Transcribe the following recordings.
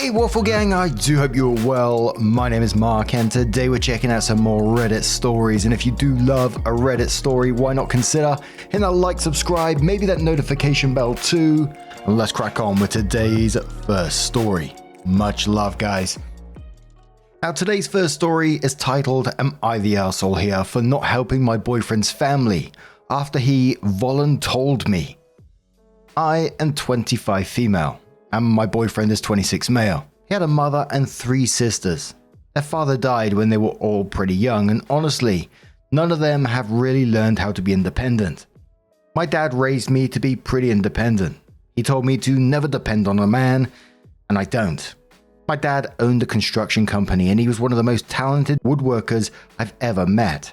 Hey Waffle Gang, I do hope you're well. My name is Mark and today we're checking out some more Reddit stories, and if you do love a Reddit story, why not consider hitting that like, subscribe, maybe that notification bell too, and let's crack on with today's first story. Much love, guys. Now today's first story is titled, Am I the Arsehole Here for Not Helping My Boyfriend's Family After He Voluntold Me? I am 25 female. And my boyfriend is 26 male. He had a mother and 3 sisters. Their father died when they were all pretty young, and honestly, none of them have really learned how to be independent. My dad raised me to be pretty independent. He told me to never depend on a man, and I don't. My dad owned a construction company, and he was one of the most talented woodworkers I've ever met.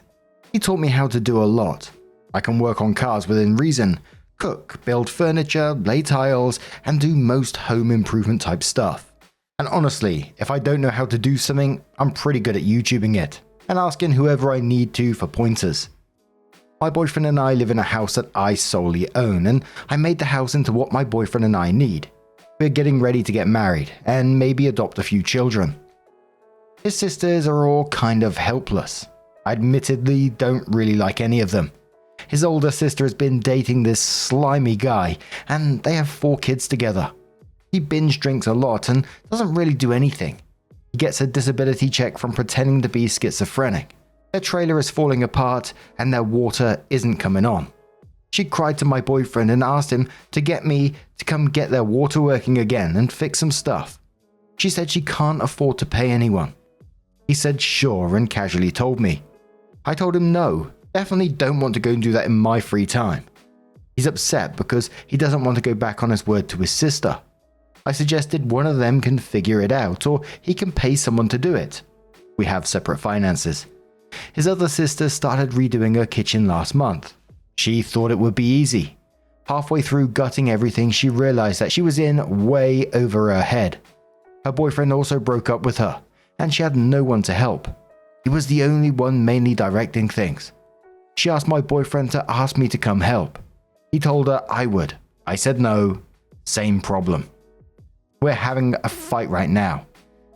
He taught me how to do a lot. I can work on cars within reason, cook, build furniture, lay tiles, and do most home improvement type stuff. And honestly, if I don't know how to do something, I'm pretty good at YouTubing it and asking whoever I need to for pointers. My boyfriend and I live in a house that I solely own, and I made the house into what my boyfriend and I need. We're getting ready to get married and maybe adopt a few children. His sisters are all kind of helpless. I admittedly don't really like any of them. His older sister has been dating this slimy guy, and they have 4 kids together. He binge drinks a lot and doesn't really do anything. He gets a disability check from pretending to be schizophrenic. Their trailer is falling apart and their water isn't coming on. She cried to my boyfriend and asked him to get me to come get their water working again and fix some stuff. She said she can't afford to pay anyone. He said sure and casually told me. I told him no. Definitely don't want to go and do that in my free time. He's upset because he doesn't want to go back on his word to his sister. I suggested one of them can figure it out, or he can pay someone to do it. We have separate finances. His other sister started redoing her kitchen last month. She thought it would be easy. Halfway through gutting everything, she realized that she was in way over her head. Her boyfriend also broke up with her, and she had no one to help. He was the only one mainly directing things. She asked my boyfriend to ask me to come help. He told her I would. I said no. Same problem. We're having a fight right now.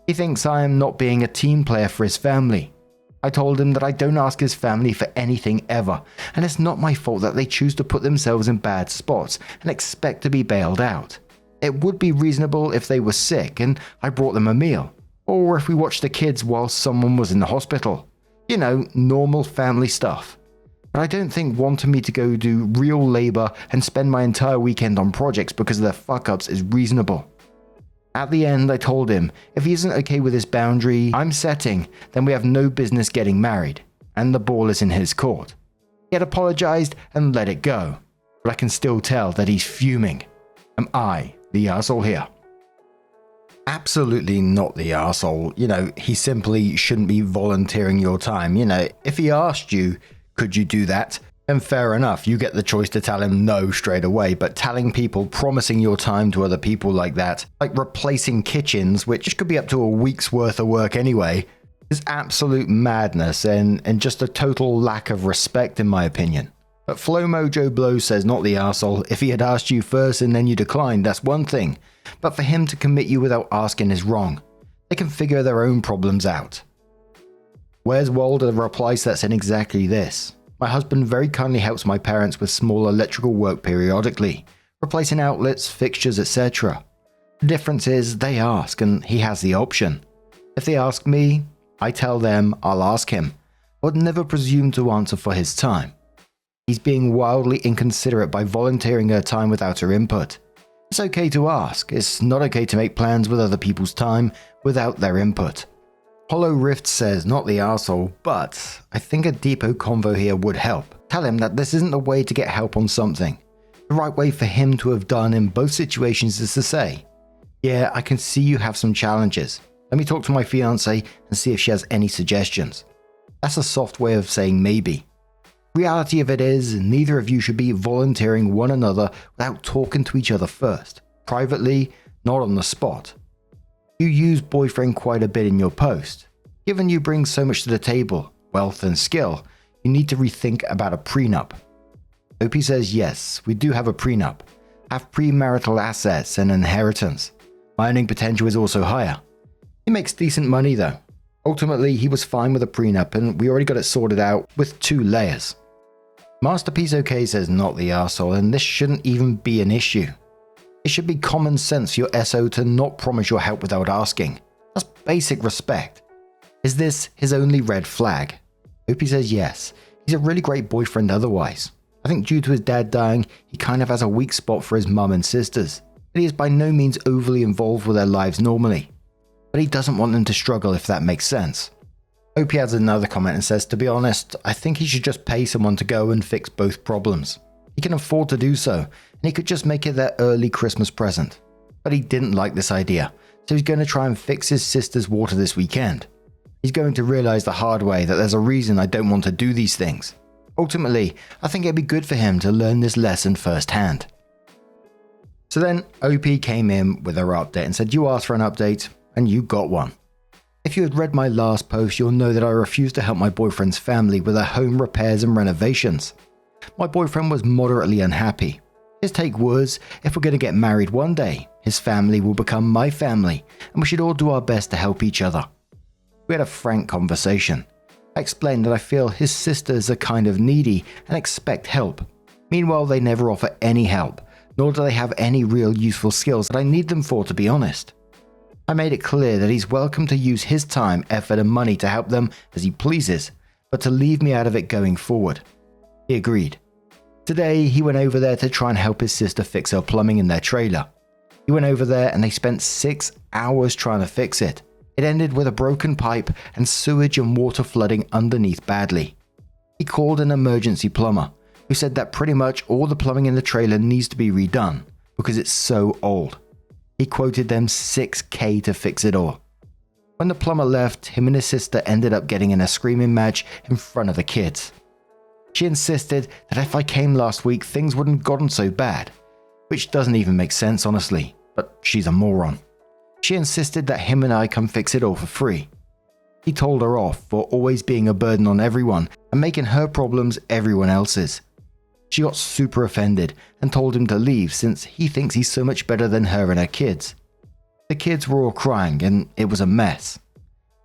He thinks I am not being a team player for his family. I told him that I don't ask his family for anything ever, and it's not my fault that they choose to put themselves in bad spots and expect to be bailed out. It would be reasonable if they were sick and I brought them a meal, or if we watched the kids while someone was in the hospital. You know, normal family stuff. But I don't think wanting me to go do real labor and spend my entire weekend on projects because of their fuck-ups is reasonable. At the end, I told him if he isn't okay with this boundary I'm setting, then we have no business getting married, and the ball is in his court. He had apologized and let it go, but I can still tell that he's fuming. Am I the arsehole here? Absolutely not the arsehole. You know, he simply shouldn't be volunteering your time. You know, if he asked you, could you do that? Then fair enough, you get the choice to tell him no straight away, but telling people, promising your time to other people like that, like replacing kitchens, which could be up to a week's worth of work anyway, is absolute madness and just a total lack of respect in my opinion. But Flow Mojo Blow says not the arsehole. If he had asked you first and then you declined, that's one thing, but for him to commit you without asking is wrong. They can figure their own problems out. Where's Walder replies that said exactly this. My husband very kindly helps my parents with small electrical work periodically, replacing outlets, fixtures, etc. The difference is they ask and he has the option. If they ask me, I tell them I'll ask him. I would never presume to answer for his time. He's being wildly inconsiderate by volunteering her time without her input. It's okay to ask, it's not okay to make plans with other people's time without their input. Hollow Rift says not the arsehole, but I think a depot convo here would help. Tell him that this isn't the way to get help on something. The right way for him to have done in both situations is to say, yeah, I can see you have some challenges. Let me talk to my fiance and see if she has any suggestions. That's a soft way of saying maybe. Reality of it is, neither of you should be volunteering one another without talking to each other first. Privately, not on the spot. You use boyfriend quite a bit in your post. Given you bring so much to the table, wealth and skill, you need to rethink about a prenup. Opie says yes, we do have a prenup. Have premarital assets and inheritance. My earning potential is also higher. He makes decent money though. Ultimately, he was fine with a prenup and we already got it sorted out with 2 layers. Masterpiece OK says not the arsehole, and this shouldn't even be an issue. It should be common sense for your SO to not promise your help without asking. That's basic respect. Is this his only red flag? Opie says yes. He's a really great boyfriend otherwise. I think due to his dad dying, he kind of has a weak spot for his mum and sisters. But he is by no means overly involved with their lives normally. But he doesn't want them to struggle, if that makes sense. Opie adds another comment and says, to be honest, I think he should just pay someone to go and fix both problems. He can afford to do so, and he could just make it their early Christmas present. But he didn't like this idea, so he's going to try and fix his sister's water this weekend. He's going to realize the hard way that there's a reason I don't want to do these things. Ultimately, I think it'd be good for him to learn this lesson firsthand. So then, OP came in with her update and said, you asked for an update, and you got one. If you had read my last post, you'll know that I refused to help my boyfriend's family with their home repairs and renovations. My boyfriend was moderately unhappy. His take was, if we're going to get married one day, his family will become my family, and we should all do our best to help each other. We had a frank conversation. I explained that I feel his sisters are kind of needy and expect help. Meanwhile, they never offer any help, nor do they have any real useful skills that I need them for, to be honest. I made it clear that he's welcome to use his time, effort and money to help them as he pleases, but to leave me out of it going forward. He agreed. Today, he went over there to try and help his sister fix her plumbing in their trailer. He went over there and they spent 6 hours trying to fix it. It ended with a broken pipe and sewage and water flooding underneath badly. He called an emergency plumber, who said that pretty much all the plumbing in the trailer needs to be redone because it's so old. He quoted them $6,000 to fix it all. When the plumber left, him and his sister ended up getting in a screaming match in front of the kids. She insisted that if I came last week, things wouldn't have gotten so bad, which doesn't even make sense honestly, but she's a moron. She insisted that him and I come fix it all for free. He told her off for always being a burden on everyone and making her problems everyone else's. She got super offended and told him to leave since he thinks he's so much better than her and her kids. The kids were all crying and it was a mess.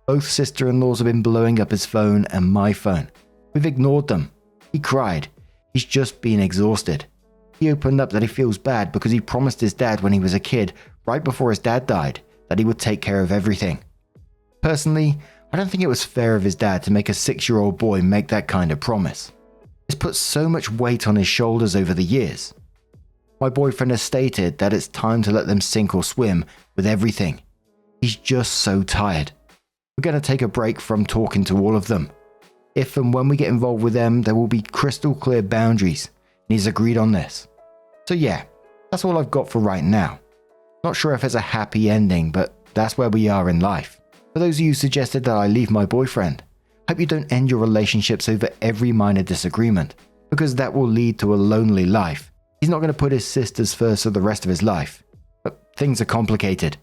Both sister-in-laws have been blowing up his phone and my phone. We've ignored them. He cried. He's just been exhausted. He opened up that he feels bad because he promised his dad when he was a kid, right before his dad died, that he would take care of everything. Personally, I don't think it was fair of his dad to make a 6-year-old boy make that kind of promise. It's put so much weight on his shoulders over the years. My boyfriend has stated that it's time to let them sink or swim with everything. He's just so tired. We're going to take a break from talking to all of them. If and when we get involved with them, there will be crystal clear boundaries, and he's agreed on this. So yeah, that's all I've got for right now. Not sure if it's a happy ending, but that's where we are in life. For those of you who suggested that I leave my boyfriend, hope you don't end your relationships over every minor disagreement, because that will lead to a lonely life. He's not going to put his sisters first for the rest of his life. But things are complicated.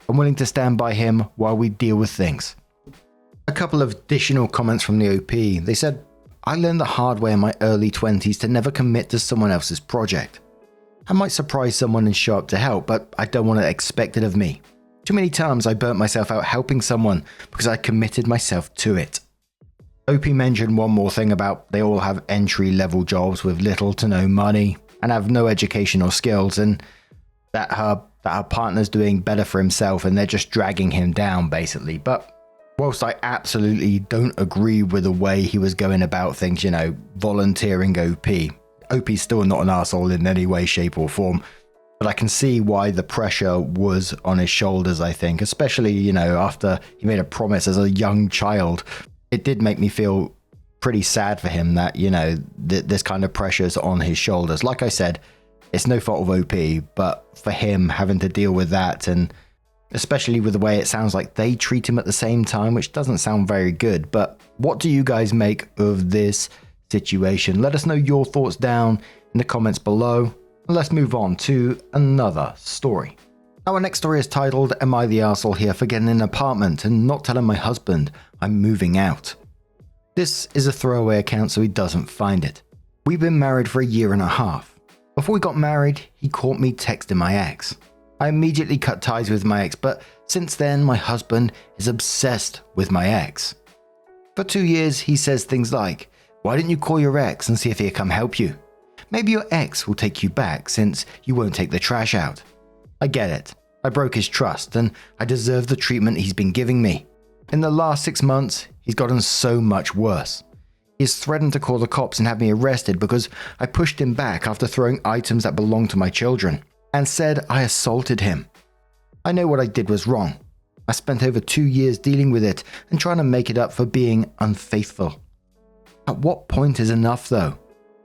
I'm willing to stand by him while we deal with things. A couple of additional comments from the OP. They said, I learned the hard way in my early 20s to never commit to someone else's project. I might surprise someone and show up to help, but I don't want it expected of me. Too many times I burnt myself out helping someone because I committed myself to it. OP mentioned one more thing about they all have entry-level jobs with little to no money and have no education or skills, and that her partner's doing better for himself and they're just dragging him down basically. But whilst I absolutely don't agree with the way he was going about things, volunteering OP's still not an arsehole in any way, shape or form. But I can see why the pressure was on his shoulders, I think, especially, after he made a promise as a young child. It did make me feel pretty sad for him that, this kind of pressure's on his shoulders. Like I said, it's no fault of OP, but for him having to deal with that, and especially with the way it sounds like they treat him at the same time, which doesn't sound very good. But what do you guys make of this situation? Let us know your thoughts down in the comments below. And let's move on to another story. Our next story is titled, Am I the Arsehole Here for Getting an Apartment and Not Telling My Husband I'm Moving Out? This is a throwaway account so he doesn't find it. We've been married for 1.5 years. Before we got married, he caught me texting my ex. I immediately cut ties with my ex, but since then my husband is obsessed with my ex. For 2 years he says things like, "Why didn't you call your ex and see if he'll come help you? Maybe your ex will take you back since you won't take the trash out." I get it. I broke his trust and I deserve the treatment he's been giving me. In the last 6 months, he's gotten so much worse. He has threatened to call the cops and have me arrested because I pushed him back after throwing items that belonged to my children, and said I assaulted him. I know what I did was wrong. I spent over 2 years dealing with it and trying to make it up for being unfaithful. At what point is enough though?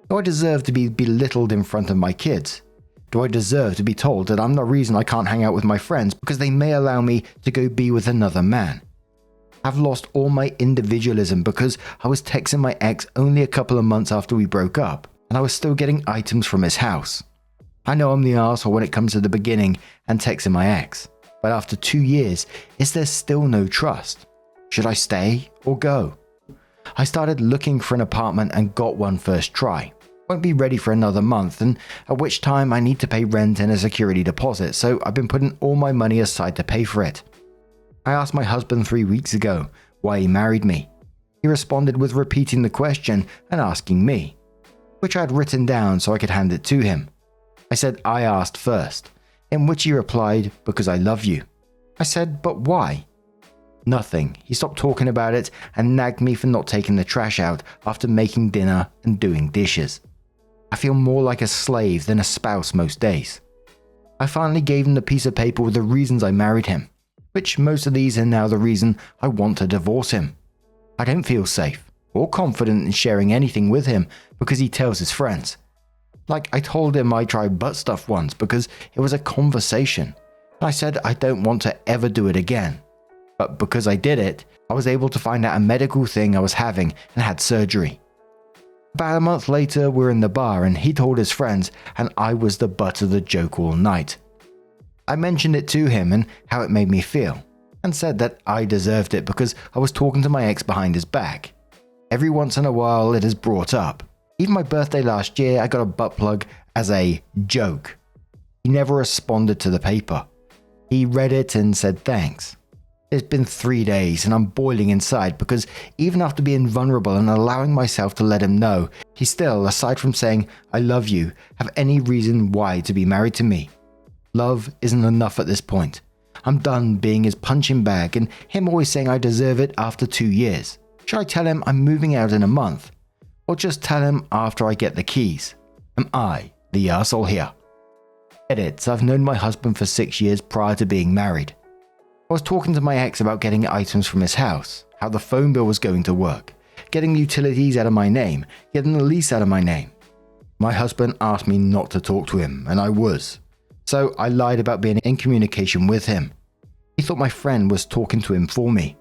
Do I deserve to be belittled in front of my kids? Do I deserve to be told that I'm the reason I can't hang out with my friends because they may allow me to go be with another man? I've lost all my individualism because I was texting my ex only a couple of months after we broke up, and I was still getting items from his house. I know I'm the arsehole when it comes to the beginning and texting my ex, but after 2 years, is there still no trust? Should I stay or go? I started looking for an apartment and got one first try. Won't be ready for another month, and at which time I need to pay rent and a security deposit, so I've been putting all my money aside to pay for it. I asked my husband 3 weeks ago why he married me. He responded with repeating the question and asking me, which I had written down so I could hand it to him. I said I asked first, in which he replied, "Because I love you." I said, "But why?" Nothing. He stopped talking about it and nagged me for not taking the trash out after making dinner and doing dishes. I feel more like a slave than a spouse most days. I finally gave him the piece of paper with the reasons I married him, which most of these are now the reason I want to divorce him. I don't feel safe or confident in sharing anything with him because he tells his friends. Like I told him I tried butt stuff once because it was a conversation, and I said I don't want to ever do it again. But because I did it, I was able to find out a medical thing I was having and had surgery. About a month later, we're in the bar and he told his friends, and I was the butt of the joke all night. I mentioned it to him and how it made me feel, and said that I deserved it because I was talking to my ex behind his back. Every once in a while it is brought up. Even my birthday last year, I got a butt plug as a joke. He never responded to the paper. He read it and said thanks. It's been 3 days and I'm boiling inside because even after being vulnerable and allowing myself to let him know, he still, aside from saying I love you, have any reason why to be married to me. Love isn't enough at this point. I'm done being his punching bag and him always saying I deserve it after 2 years. Should I tell him I'm moving out in a month? Or just tell him after I get the keys? Am I the arsehole here? Edit, I've known my husband for 6 years prior to being married. I was talking to my ex about getting items from his house, how the phone bill was going to work, getting utilities out of my name, getting the lease out of my name. My husband asked me not to talk to him, and I was. So I lied about being in communication with him. He thought my friend was talking to him for me.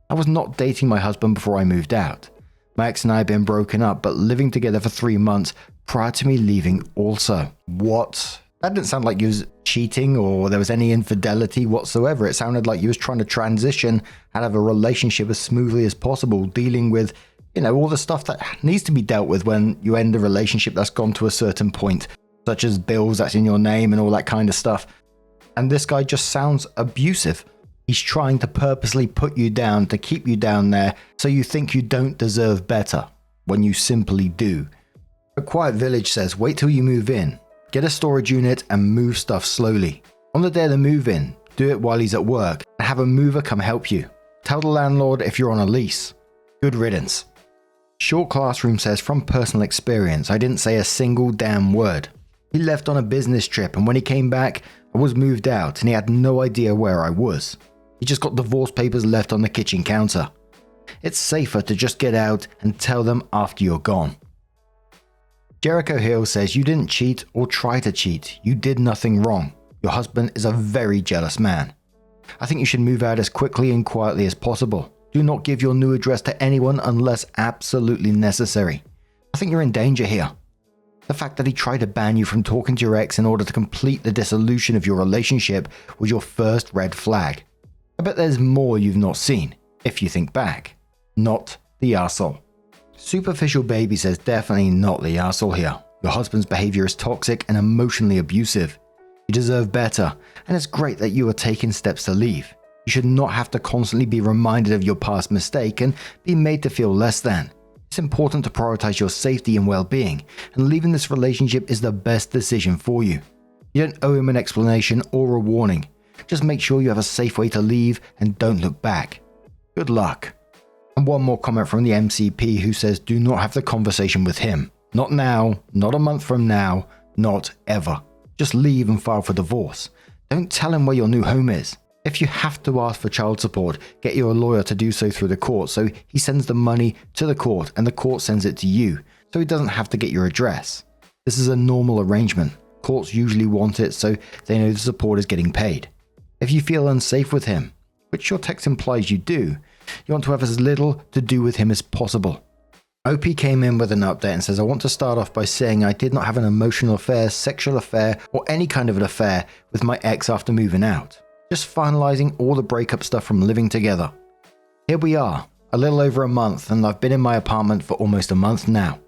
I was not dating my husband before I moved out. My ex and I had been broken up, but living together for 3 months prior to me leaving also. What? That didn't sound like you was cheating or there was any infidelity whatsoever. It sounded like you was trying to transition out of a relationship as smoothly as possible, dealing with, all the stuff that needs to be dealt with when you end a relationship that's gone to a certain point, such as bills that's in your name and all that kind of stuff. And this guy just sounds abusive. He's trying to purposely put you down to keep you down there so you think you don't deserve better, when you simply do. A Quiet Village says, wait till you move in. Get a storage unit and move stuff slowly. On the day of the move-in, do it while he's at work and have a mover come help you. Tell the landlord if you're on a lease. Good riddance. Short Classroom says, from personal experience, I didn't say a single damn word. He left on a business trip and when he came back, I was moved out and he had no idea where I was. He just got divorce papers left on the kitchen counter. It's safer to just get out and tell them after you're gone. Jericho Hill says, you didn't cheat or try to cheat. You did nothing wrong. Your husband is a very jealous man. I think you should move out as quickly and quietly as possible. Do not give your new address to anyone unless absolutely necessary. I think you're in danger here. The fact that he tried to ban you from talking to your ex in order to complete the dissolution of your relationship was your first red flag. I bet there's more you've not seen, if you think back. Not the arsehole. Superficial Baby says, definitely not the arsehole here. Your husband's behavior is toxic and emotionally abusive. You deserve better, and it's great that you are taking steps to leave. You should not have to constantly be reminded of your past mistake and be made to feel less than. It's important to prioritize your safety and well-being, and leaving this relationship is the best decision for you. You don't owe him an explanation or a warning. Just make sure you have a safe way to leave and don't look back. Good luck. And one more comment from the MCP who says do not have the conversation with him. Not now, not a month from now, not ever. Just leave and file for divorce. Don't tell him where your new home is. If you have to ask for child support, get your lawyer to do so through the court so he sends the money to the court and the court sends it to you so he doesn't have to get your address. This is a normal arrangement. Courts usually want it so they know the support is getting paid. If you feel unsafe with him, which your text implies you do, you want to have as little to do with him as possible. OP came in with an update and says, I want to start off by saying I did not have an emotional affair, sexual affair, or any kind of an affair with my ex after moving out. Just finalizing all the breakup stuff from living together. Here we are, a little over a month, and I've been in my apartment for almost a month now.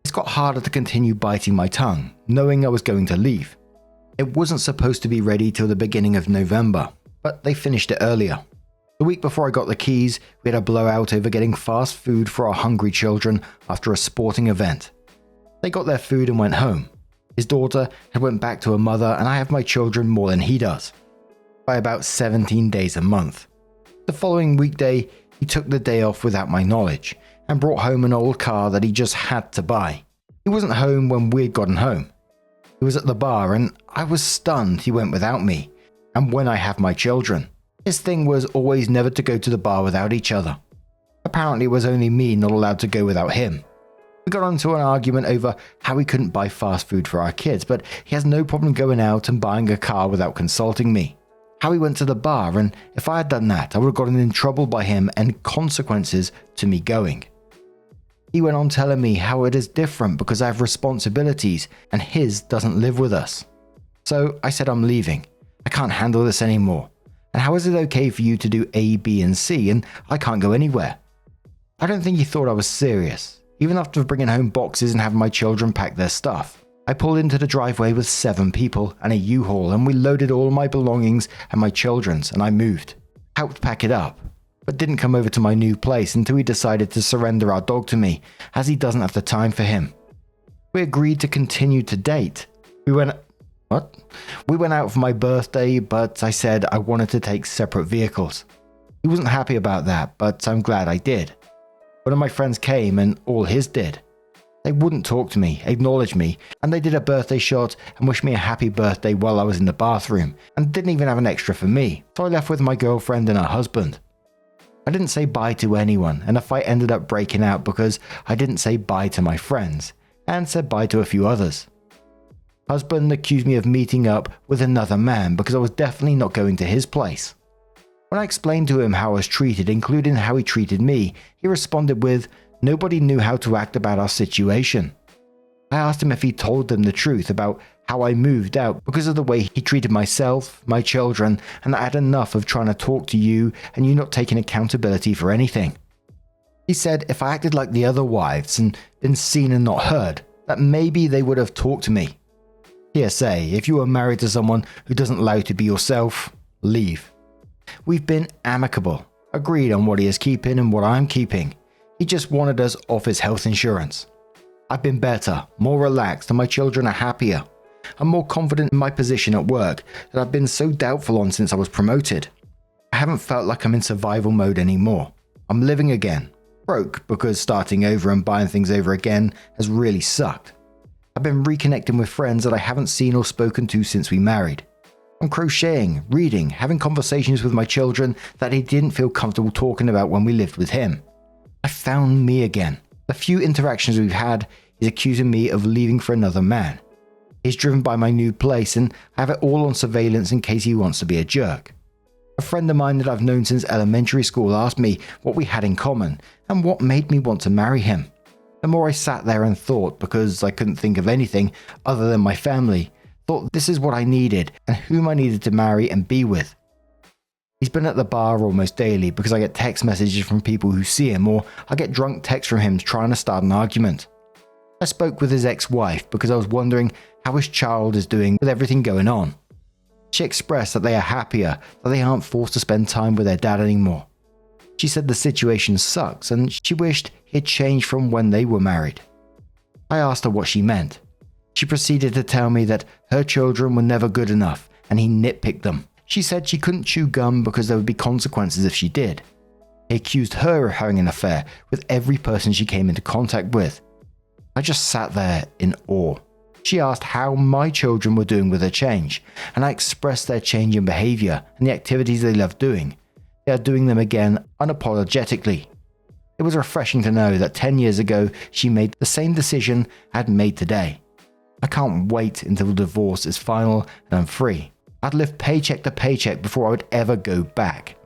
It's got harder to continue biting my tongue, knowing I was going to leave. It wasn't supposed to be ready till the beginning of November, but they finished it earlier. The week before I got the keys, we had a blowout over getting fast food for our hungry children after a sporting event. They got their food and went home. His daughter had went back to her mother, and I have my children more than he does, by about 17 days a month. The following weekday, he took the day off without my knowledge and brought home an old car that he just had to buy. He wasn't home when we'd gotten home. He was at the bar and I was stunned he went without me, and when I have my children. His thing was always never to go to the bar without each other. Apparently it was only me not allowed to go without him. We got into an argument over how we couldn't buy fast food for our kids, but he has no problem going out and buying a car without consulting me. How he went to the bar, and if I had done that, I would have gotten in trouble by him and consequences to me going. He went on telling me how it is different because I have responsibilities and his doesn't live with us. So I said I'm leaving. I can't handle this anymore. And how is it okay for you to do A, B, and C and I can't go anywhere? I don't think he thought I was serious, even after bringing home boxes and having my children pack their stuff. I pulled into the driveway with 7 people and a U-Haul, and we loaded all my belongings and my children's, and I moved. Helped pack it up, but didn't come over to my new place until he decided to surrender our dog to me, as he doesn't have the time for him. We agreed to continue to date. We went out for my birthday, but I said I wanted to take separate vehicles. He wasn't happy about that, but I'm glad I did. One of my friends came and all his did. They wouldn't talk to me, acknowledge me, and they did a birthday shot and wished me a happy birthday while I was in the bathroom, and didn't even have an extra for me, so I left with my girlfriend and her husband. I didn't say bye to anyone, and the fight ended up breaking out because I didn't say bye to my friends, and said bye to a few others. Husband accused me of meeting up with another man because I was definitely not going to his place. When I explained to him how I was treated, including how he treated me, he responded with, nobody knew how to act about our situation. I asked him if he told them the truth about how I moved out because of the way he treated myself, my children, and I had enough of trying to talk to you and you not taking accountability for anything. He said if I acted like the other wives and been seen and not heard, that maybe they would have talked to me. PSA, if you are married to someone who doesn't allow you to be yourself, leave. We've been amicable, agreed on what he is keeping and what I'm keeping. He just wanted us off his health insurance. I've been better, more relaxed, and my children are happier. I'm more confident in my position at work that I've been so doubtful on since I was promoted. I haven't felt like I'm in survival mode anymore. I'm living again. Broke because starting over and buying things over again has really sucked. I've been reconnecting with friends that I haven't seen or spoken to since we married. I'm crocheting, reading, having conversations with my children that he didn't feel comfortable talking about when we lived with him. I found me again. The few interactions we've had, he's accusing me of leaving for another man. He's driven by my new place and I have it all on surveillance in case he wants to be a jerk. A friend of mine that I've known since elementary school asked me what we had in common and what made me want to marry him. The more I sat there and thought, because I couldn't think of anything other than my family, thought this is what I needed and whom I needed to marry and be with. He's been at the bar almost daily because I get text messages from people who see him, or I get drunk texts from him trying to start an argument. I spoke with his ex-wife because I was wondering how his child is doing with everything going on. She expressed that they are happier that they aren't forced to spend time with their dad anymore. She said the situation sucks and she wished he had changed from when they were married. I asked her what she meant. She proceeded to tell me that her children were never good enough and he nitpicked them. She said she couldn't chew gum because there would be consequences if she did. He accused her of having an affair with every person she came into contact with. I just sat there in awe. She asked how my children were doing with their change, and I expressed their change in behavior and the activities they love doing. They are doing them again unapologetically. It was refreshing to know that 10 years ago she made the same decision I had made today. I can't wait until the divorce is final and I'm free. I'd live paycheck to paycheck before I would ever go back.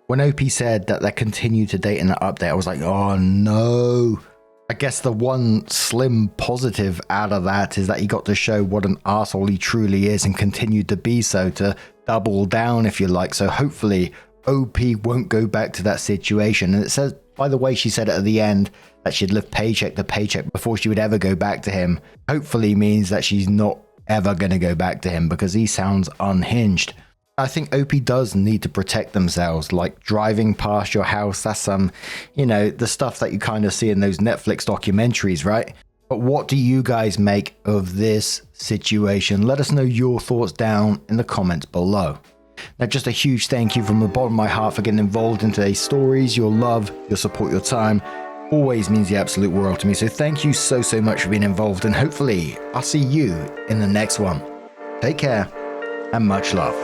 When OP said that they continued to date in that update, I was like, oh no. I guess the one slim positive out of that is that he got to show what an arsehole he truly is and continued to be so, to double down if you like. So hopefully OP won't go back to that situation. And it says, by the way, she said at the end that she'd live paycheck to paycheck before she would ever go back to him. Hopefully means that she's not ever going to go back to him because he sounds unhinged. I think OP does need to protect themselves, like driving past your house. That's the stuff that you kind of see in those Netflix documentaries, right? But what do you guys make of this situation? Let us know your thoughts down in the comments below. Now, just a huge thank you from the bottom of my heart for getting involved in today's stories. Your love, your support, your time always means the absolute world to me. So thank you so much for being involved, and hopefully I'll see you in the next one. Take care and much love.